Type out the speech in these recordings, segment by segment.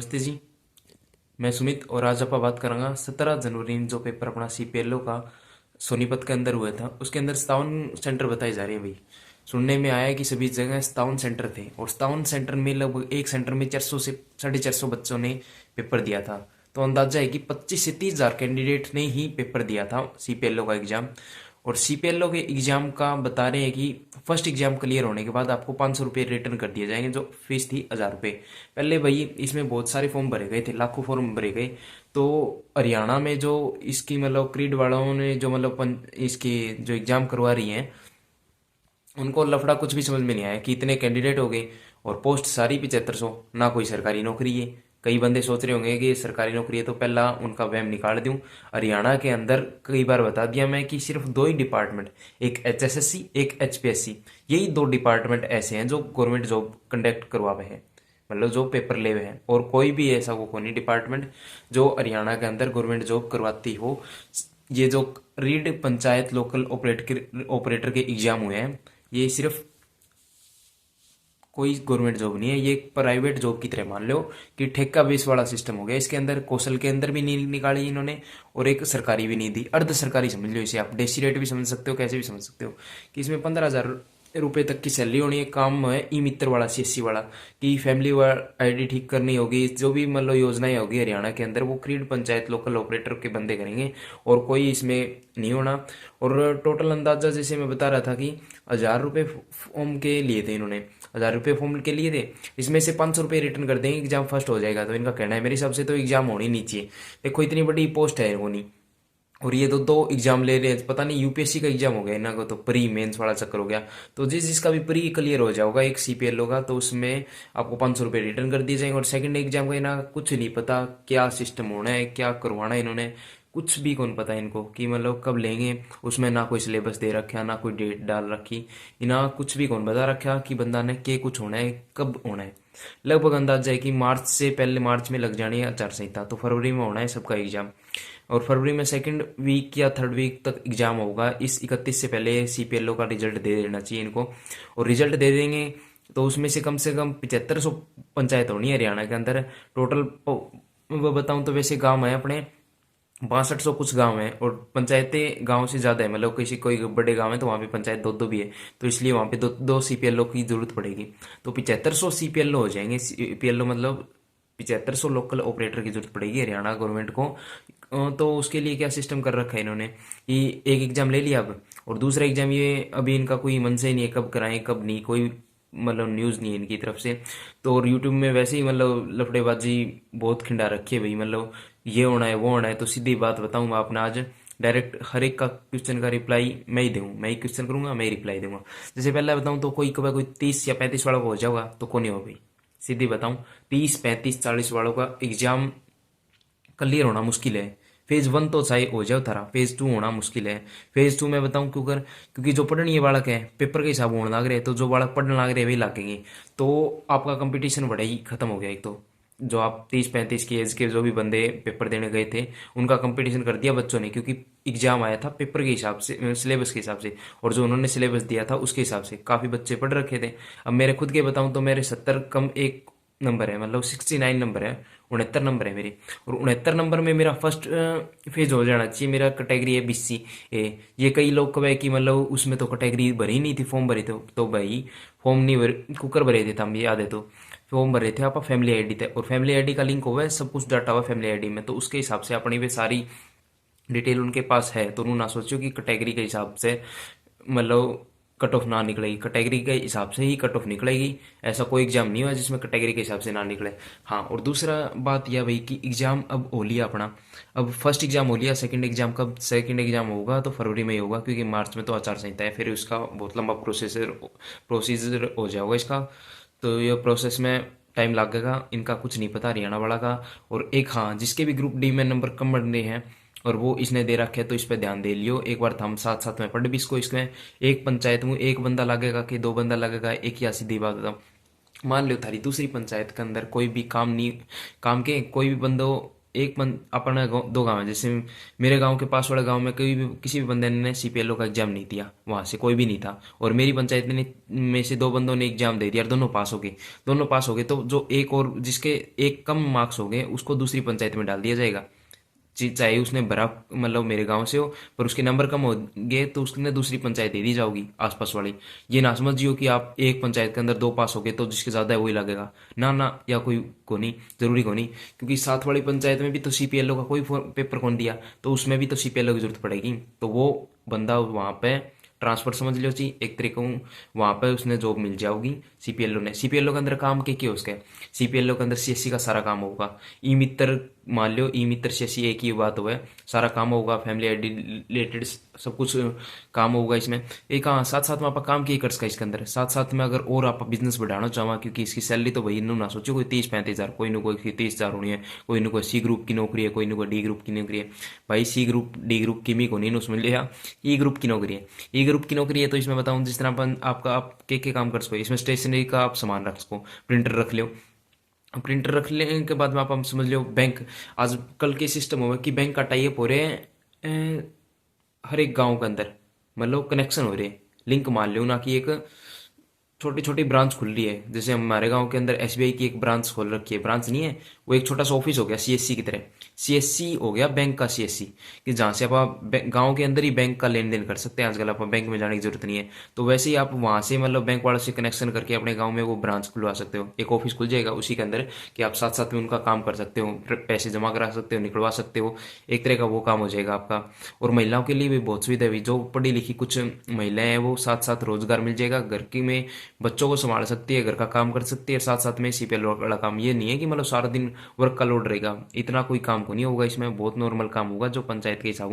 नमस्ते जी। मैं सुमित और आज आप बात करूँगा 17 जनवरी जो पेपर अपना सीपीएलओ का सोनीपत के अंदर हुआ था उसके अंदर 57 सेंटर बताए जा रहे हैं। भाई सुनने में आया है कि सभी जगह 57 सेंटर थे और 57 सेंटर में लगभग एक सेंटर में 400 से 450 बच्चों ने पेपर दिया था। तो अंदाजा है कि 25 से 30 हज़ार कैंडिडेट ने ही पेपर दिया था सीपीएलओ का एग्जाम। और सीपीएलओ के एग्जाम का बता रहे हैं कि फर्स्ट एग्जाम क्लियर होने के बाद आपको 500 रुपये रिटर्न कर दिए जाएंगे, जो फीस थी 1000 रुपये। पहले भाई इसमें बहुत सारे फॉर्म भरे गए थे, लाखों फॉर्म भरे गए। तो हरियाणा में जो इसकी मतलब क्रीड वालों ने जो इसके जो एग्जाम करवा रही हैं उनको लफड़ा कुछ भी समझ में नहीं आया कि इतने कैंडिडेट हो गए और पोस्ट सारी 7500, ना कोई सरकारी नौकरी है। कई बंदे सोच रहे होंगे कि सरकारी नौकरी है तो पहला उनका वहम निकाल दूं। हरियाणा के अंदर कई बार बता दिया मैं कि सिर्फ दो ही डिपार्टमेंट, एक एचएसएससी एक एचपीएससी, यही दो डिपार्टमेंट ऐसे हैं जो गवर्नमेंट जॉब कंडक्ट करवा रहे हैं, मतलब जो पेपर ले हुए हैं। और कोई भी ऐसा वो कोई डिपार्टमेंट जो हरियाणा के अंदर गवर्नमेंट जॉब करवाती हो। ये जो रीड पंचायत लोकल ऑपरेटर के एग्जाम हुए हैं, ये सिर्फ कोई गवर्नमेंट जॉब नहीं है, ये एक प्राइवेट जॉब की तरह मान लो कि ठेका बेस वाला सिस्टम हो गया। इसके अंदर कौशल के अंदर भी नहीं निकाली इन्होंने और एक सरकारी भी नहीं दी, अर्ध सरकारी समझ लो इसे। आप डेसी रेट भी समझ सकते हो, कैसे भी समझ सकते हो कि इसमें 15,000 रुपये तक की सैलरी होनी है। काम है ई मित्र वाला, सीएससी वाला, कि फैमिली आईडी ठीक करनी होगी। जो भी मतलब योजनाएं होगी हरियाणा के अंदर वो क्रीड पंचायत लोकल ऑपरेटर के बंदे करेंगे और कोई इसमें नहीं होना। और टोटल अंदाजा जैसे मैं बता रहा था कि 1000 रुपये फॉर्म के लिए थे इन्होंने, 1000 रुपये फॉर्म के लिए थे। इसमें से 500 रुपये रिटर्न कर देंगे एग्जाम फर्स्ट हो जाएगा। तो इनका कहना है मेरे हिसाब से तो एग्जाम होनी नहीं चाहिए। देखो इतनी बड़ी पोस्ट है होनी, और ये तो दो एग्जाम ले रहे हैं। पता नहीं यूपीएससी का एग्जाम हो गया इन्हों को, तो प्री मेंस वाला चक्कर हो गया। तो जिसका भी प्री क्लियर हो जाएगा एक सीपीएल होगा तो उसमें आपको 500 रुपये रिटर्न कर दिए जाएंगे। और सेकंड एग्जाम का इन्हें कुछ नहीं पता क्या सिस्टम होना है, क्या करवाना है इन्होंने, कुछ भी कौन पता इनको कि मतलब कब लेंगे। उसमें ना कोई सिलेबस दे रखा, ना कोई डेट डाल रखी, इन्हें कुछ भी कौन बता रखा कि बंदा ने के कुछ होना है, कब होना है। लगभग अंदाजा है कि मार्च से पहले, मार्च में लग जानी है आचार संहिता, तो फरवरी में होना है सबका एग्जाम। और फरवरी में सेकंड वीक या थर्ड वीक तक एग्जाम होगा। इस 31 से पहले सीपीएलओ का रिजल्ट दे देना चाहिए इनको। और रिजल्ट दे देंगे तो उसमें से कम 7500 पंचायत होनी है हरियाणा के अंदर टोटल। वो बताऊं तो वैसे गांव है अपने 6200 कुछ गांव हैं और पंचायतें गांव से ज़्यादा है। मतलब किसी कोई बड़े गांव है तो वहाँ पे पंचायत दो दो भी है, तो इसलिए वहाँ पे दो दो सीपीएलओ की जरूरत पड़ेगी। तो 7500 सीपीएलओ हो जाएंगे। सीपीएलओ मतलब 7500 लोकल ऑपरेटर की जरूरत पड़ेगी हरियाणा गवर्नमेंट को। तो उसके लिए क्या सिस्टम कर रखा है इन्होंने कि एक एग्जाम ले लिया अब, और दूसरा एग्जाम ये अभी इनका कोई मन से ही नहीं है कब कराएं कब नहीं, कोई मतलब न्यूज़ नहीं है इनकी तरफ से। तो और यूट्यूब में वैसे ही मतलब लफड़ेबाजी बहुत खिंडा रखी है भाई, मतलब ये होना है वो होना है। तो सीधी बात बताऊंगा आपने, आज डायरेक्ट हर एक का क्वेश्चन का रिप्लाई मैं ही दूँ, मैं ही क्वेश्चन करूंगा, मैं ही रिप्लाई दूंगा। जैसे पहले बताऊं तो कोई कभी कोई 30 या 35 वालों का हो जाएगा तो कौन ही हो भाई, सीधी बताऊं 30 35 40 वालों का एग्जाम क्लियर होना मुश्किल है। फेज 1 तो चाहे हो जाए थारा, फेज 2 होना मुश्किल है। फेज 2 में बताऊं क्यों कर, क्योंकि जो पढ़ने ये बालक है पेपर के हिसाब होने लग रहे, तो जो बालक पढ़ने लग रहे वही लागेंगे। तो आपका कंपटीशन बड़ा ही खत्म हो गया। एक तो जो आप 30 35 की एज के जो भी बंदे पेपर देने गए थे उनका कंपटीशन कर दिया बच्चों ने, क्योंकि एग्जाम आया था पेपर के हिसाब से, सिलेबस के हिसाब से, और जो उन्होंने सिलेबस दिया था उसके हिसाब से काफ़ी बच्चे पढ़ रखे थे। अब मेरे खुद के बताऊं तो मेरे 70 कम एक नंबर है, मतलब 69 नंबर है, 69 नंबर है मेरी। और 69 नंबर में मेरा फर्स्ट फेज हो जाना चाहिए। मेरा कैटेगरी है बीसी ए। ये कई लोग कहे कि मतलब उसमें तो कैटेगरी भरी नहीं थी, फॉर्म भरे थे तो भाई फॉर्म नहीं भरे, कुकर भरे थे हम, याद है। तो फॉर्म भरे थे आप फैमिली आईडी थे, और फैमिली आईडी का लिंक हुआ है, सब कुछ डाटा हुआ फैमिली आईडी में, तो उसके हिसाब से अपनी वे सारी डिटेल उनके पास है। तो उन्होंने ना सोचो कि कैटेगरी के हिसाब से मतलब कट ऑफ ना निकलेगी, कैटेगरी के हिसाब से ही कट ऑफ निकलेगी। ऐसा कोई एग्जाम नहीं हुआ जिसमें कैटेगरी के हिसाब से ना निकले। हाँ, और दूसरा बात यह भाई कि एग्जाम अब हो लिया अपना, अब फर्स्ट एग्जाम हो लिया। सेकंड एग्जाम कब, सेकंड एग्जाम होगा तो फरवरी में ही होगा, क्योंकि मार्च में तो आचार संहिता है, फिर उसका बहुत लंबा प्रोसीजर हो जाएगा इसका। तो ये प्रोसेस में टाइम लगेगा, इनका कुछ नहीं पता हरियाणा वाला का। और एक हाँ, जिसके भी ग्रुप डी में नंबर कम बढ़ने हैं और वो इसने दे रखे है तो इस पे ध्यान दे लियो एक बार। हम साथ साथ में पढ़ भी इसको, इसमें एक पंचायत में एक बंदा लगेगा कि दो बंदा लगेगा, एक या सीधी बात बताऊं, मान लो थारी दूसरी पंचायत के अंदर कोई भी काम नहीं, काम के कोई भी बंदो अपना दो गांव है, जैसे मेरे गांव के पास वाले गांव में कोई भी किसी भी बंदे ने सीपीएलओ का एग्जाम नहीं दिया, वहां से कोई भी नहीं था, और मेरी पंचायत में से दो बंदों ने एग्जाम दे दिया और दोनों पास हो गए, तो जो एक और जिसके एक कम मार्क्स हो गए उसको दूसरी पंचायत में डाल दिया जाएगा। चाहे उसने भरा मतलब मेरे गांव से हो, पर उसके नंबर कम हो गए तो उसने दूसरी पंचायत दे दी जाओगी आसपास वाली। ये ना समझियो कि आप एक पंचायत के अंदर दो पास हो गए तो जिसके ज्यादा है वही लगेगा, ना ना, या कोई को नहीं, जरूरी को नहीं, क्योंकि साथ वाली पंचायत में भी तो सीपीएलओ का कोई पेपर कौन दिया, तो उसमें भी तो सीपीएलओ की जरूरत पड़ेगी, तो वो बंदा वहां पे ट्रांसफर समझ लो चाहिए एक तरीके वहां पे उसने जॉब मिल जाओगी। सीपीएलओ के अंदर काम क्या उसके, सीपीएलओ के अंदर सीएससी का सारा काम होगा। ई मित्र मान लो, ई मित्र सीएससी एक ही बात हुआ है, सारा काम होगा, फैमिली आईडी रिलेटेड सब कुछ काम होगा इसमें। एक हाँ, साथ साथ में आप काम किए कर सका इसके अंदर, साथ साथ में अगर और आप बिजनेस बढ़ाना चाहो, क्योंकि इसकी सैलरी तो भाई ना सोचो कोई 30-35 हज़ार, कोई ना कोई 30 हज़ार होनी है, कोई ना कोई सी ग्रुप की नौकरी है, कोई ना कोई डी ग्रुप की नौकरी है। भाई सी ग्रुप डी ग्रुप की मी को नहीं उसमें लिया, ई ग्रुप की नौकरी है, ई ग्रुप की नौकरी है, तो इसमें बताऊं जिस तरह अपन आपका आप के काम कर सको, इसमें स्टेशनरी का आप सामान रख सको, प्रिंटर रख लो, प्रिंटर रख लेने के बाद में आप समझ लो बैंक, आज कल के सिस्टम हो कि बैंक का टाइप हो रहे हैं हर एक गांव के अंदर, मतलब कनेक्शन हो रहे हैं, लिंक मान लो ना कि एक छोटी छोटी ब्रांच खुल रही है, जैसे हमारे गांव के अंदर एसबीआई की एक ब्रांच खोल रखी है, ब्रांच नहीं है वो एक छोटा सा ऑफिस हो गया सीएससी की तरह, सीएससी हो गया बैंक का सीएससी, कि जहाँ से आप गांव के अंदर ही बैंक का लेन देन कर सकते हैं, आजकल आप बैंक में जाने की जरूरत नहीं है, तो वैसे ही आप वहां से मतलब बैंक वालों से कनेक्शन करके अपने गाँव में वो ब्रांच खुलवा सकते हो, एक ऑफिस खुल जाएगा उसी के अंदर, कि आप साथ साथ में उनका काम कर सकते हो, पैसे जमा करा सकते हो, निकलवा सकते हो, एक तरह का वो काम हो जाएगा आपका। और महिलाओं के लिए भी बहुत सुविधा है, जो पढ़ी लिखी कुछ महिलाएं हैं वो साथ साथ रोजगार मिल जाएगा, घर की में बच्चों को संभाल सकती है, घर का काम कर सकती है, साथ साथ में सीपीएल वाला काम। ये नहीं है कि मतलब सारा दिन वर्क का लोड रहेगा, इतना कोई काम को नहीं होगा इसमें, बहुत नॉर्मल काम होगा जो पंचायत के हिसाब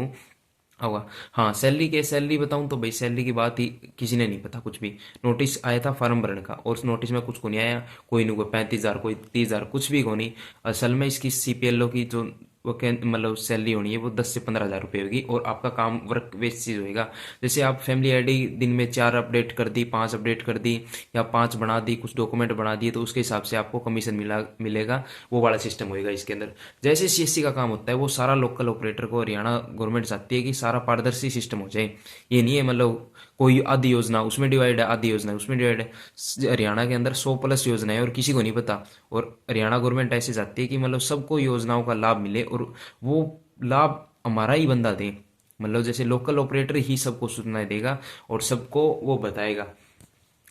होगा। हाँ, सैलरी बताऊं तो भाई सैलरी की बात ही किसी ने नहीं पता कुछ भी, नोटिस आया था फार्म भरने का और उस नोटिस में कुछ को नहीं आया, कोई नहीं, कोई 35 हज़ार, कोई 30 हज़ार, कुछ भी को नहीं। असल में इसकी सीपीएलओ की जो वो मतलब सैलरी होनी है वो 10 से 15 हज़ार रुपये होगी, और आपका काम वर्क बेस चीज होएगा। जैसे आप फैमिली आईडी दिन में 4 अपडेट कर दी, 5 अपडेट कर दी, या 5 बना दी, कुछ डॉक्यूमेंट बना दिए, तो उसके हिसाब से आपको कमीशन मिलेगा, वो वाला सिस्टम होएगा इसके अंदर। जैसे सीएससी का काम होता है वो सारा लोकल ऑपरेटर को हरियाणा गवर्नमेंट चाहती है कि सारा पारदर्शी सिस्टम हो जाए, ये नहीं है मतलब कोई आधी योजना उसमें डिवाइड है, आधी योजना उसमें डिवाइड है। हरियाणा के अंदर 100+ योजना है और किसी को नहीं पता, और हरियाणा गवर्नमेंट ऐसे चाहती है कि मतलब सबको योजनाओं का लाभ मिले, और वो लाभ हमारा ही बंदा दे, मतलब जैसे लोकल ऑपरेटर ही सबको सूचना देगा और सबको वो बताएगा।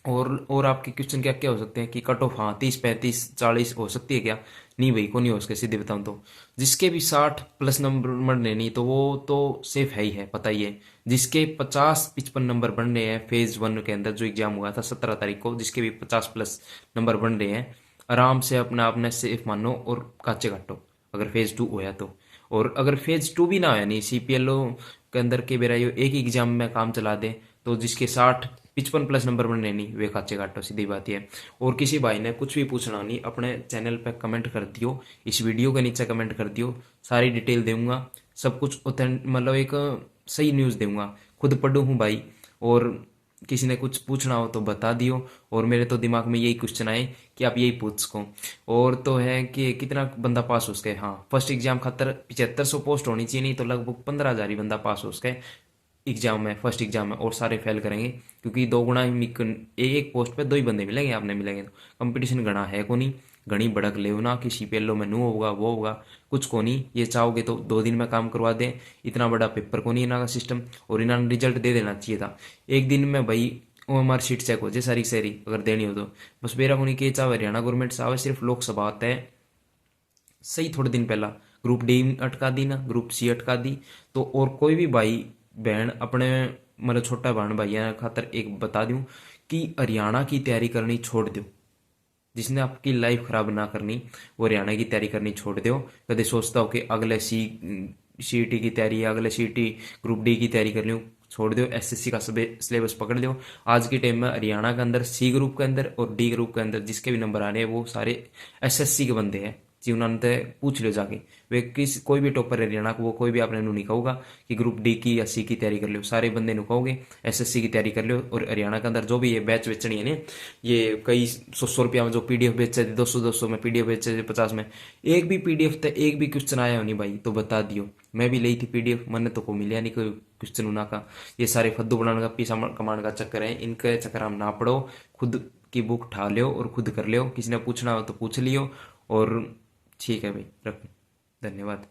और आपके क्वेश्चन क्या क्या हो सकते हैं कि कट ऑफ, हाँ 30, 35, 40 हो सकती है क्या? नहीं भाई, को नहीं हो सके, सीधे बताऊं तो जिसके भी 60+ नंबर बनने नहीं तो वो तो सेफ है ही है, पता ही है। जिसके 50-55 नंबर बन रहे हैं फेज 1 के अंदर जो एग्जाम हुआ था 17 तारीख को, जिसके भी 50+ नंबर बन रहे हैं, आराम से अपना अपने सेफ मानो और काचे काटो अगर फेज 2 होया तो। और अगर फेज 2 भी ना होया, नहीं सीपीएलओ के अंदर के बेरा यो एक ही एग्जाम में काम चला दे, तो जिसके 60-55+ नंबर बनने नहीं वे खाचे काटो, सीधी बात है। और किसी भाई ने कुछ भी पूछना नहीं, अपने चैनल पे कमेंट कर दियो, इस वीडियो के नीचे कमेंट कर दियो, सारी डिटेल दूंगा, सब कुछ मतलब एक सही न्यूज़ दूंगा, खुद पढ़ू हूँ भाई। और किसी ने कुछ पूछना हो तो बता दियो, और मेरे तो दिमाग में यही क्वेश्चन आए कि आप यही पूछ सको। और तो है कि कितना बंदा पास हो सके, हाँ फर्स्ट एग्जाम खातर 7500 पोस्ट होनी चाहिए, नहीं तो लगभग 15,000 ही बंदा पास हो सके एग्जाम में, फर्स्ट एग्जाम में, और सारे फेल करेंगे, क्योंकि 2 गुना ही एक पोस्ट पे 2 ही बंदे मिलेंगे, आपने मिलेंगे तो कंपटीशन घना है को नहीं, घनी भड़क ले ना कि सीपीएलओ में नू होगा वो होगा, कुछ को नहीं। ये चाहोगे तो 2 दिन में काम करवा दें, इतना बड़ा पेपर को नहीं इना का सिस्टम, और इन्होंने रिजल्ट दे देना चाहिए था एक दिन में भाई, ओएमआर शीट चेक हो जाए सारी सारी अगर देनी हो तो। बस मेरा को नहीं के चाहे हरियाणा गवर्नमेंट चाहे सिर्फ लोकसभा आता है सही, थोड़े दिन पहला ग्रुप डी अटका दी ना, ग्रुप सी अटका दी, तो और कोई भी भाई बहन अपने मतलब छोटा बहन भाइयों खातर एक बता दूं कि हरियाणा की तैयारी करनी छोड़ दो, जिसने आपकी लाइफ खराब ना करनी वो हरियाणा की तैयारी करनी छोड़ दो। कभी सोचता हो कि अगले सीईटी की तैयारी या अगले सीईटी ग्रुप डी की तैयारी कर लूँ, छोड़ दो, एसएससी का सिलेबस पकड़ लो। आज के टाइम में हरियाणा के अंदर सी ग्रुप के अंदर और डी ग्रुप के अंदर जिसके भी नंबर आ रहे हैं वो सारे एसएससी के बंदे हैं, जी उन्होंने पूछ लो जाके। वे किस कोई भी टॉपर हरियाणा को वो कोई भी आपने नहीं कहूँगा कि ग्रुप डी की या सी की तैयारी कर लो, सारे बंदे नु कहोगे एसएससी की तैयारी कर लो। और हरियाणा के अंदर जो भी ये बैच बेचनी है ना, ये कई 100 रुपया में जो पीडीएफ बेचे थे, 200 में पीडीएफ बेचे थे, 50 में एक भी पीडीएफ थे, एक भी क्वेश्चन आया हो नहीं भाई तो बता दियो। मैं भी ली थी पीडीएफ, मन तो को मिलिया नहीं कोई क्वेश्चन उना का। ये सारे फद्दू बनाने का पैसा कमाने का चक्कर है, इनके चक्कर हम ना पड़ो। खुद की बुक उठा लो और खुद कर लो, किसी ने पूछना हो तो पूछ लियो। और ठीक है भाई, रखो, धन्यवाद।